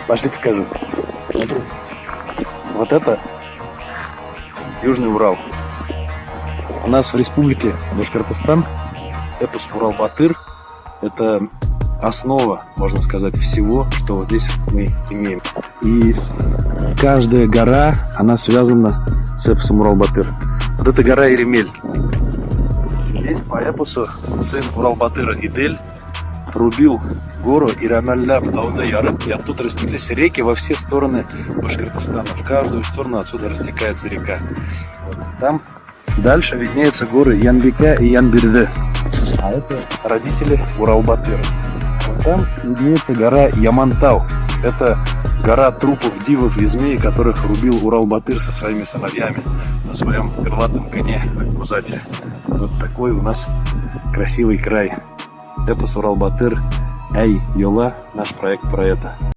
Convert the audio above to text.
Пошли покажу. Смотри. Вот это Южный Урал. У нас в республике Башкортостан эпос Урал-Батыр — это основа, можно сказать, всего, что вот здесь мы имеем. И каждая гора, она связана с эпосом Урал-Батыр. Вот эта гора Иремель. Здесь по эпосу сын Урал-Батыра Идель рубил гору Иремель Тауда-Яры. И оттуда растеклись реки во все стороны Башкортостана. В каждую сторону отсюда растекается река. Вот. Там дальше виднеются горы Янбека и Янберде. А это родители Урал-Батыра. Вот там виднеется гора Ямантау. Это гора трупов дивов и змей, которых рубил Урал-Батыр со своими сыновьями на своем крылатом коне Акбузате. Вот такой у нас красивый край. Эпос Урал-Батыр. Эй, Йола, наш проект про это.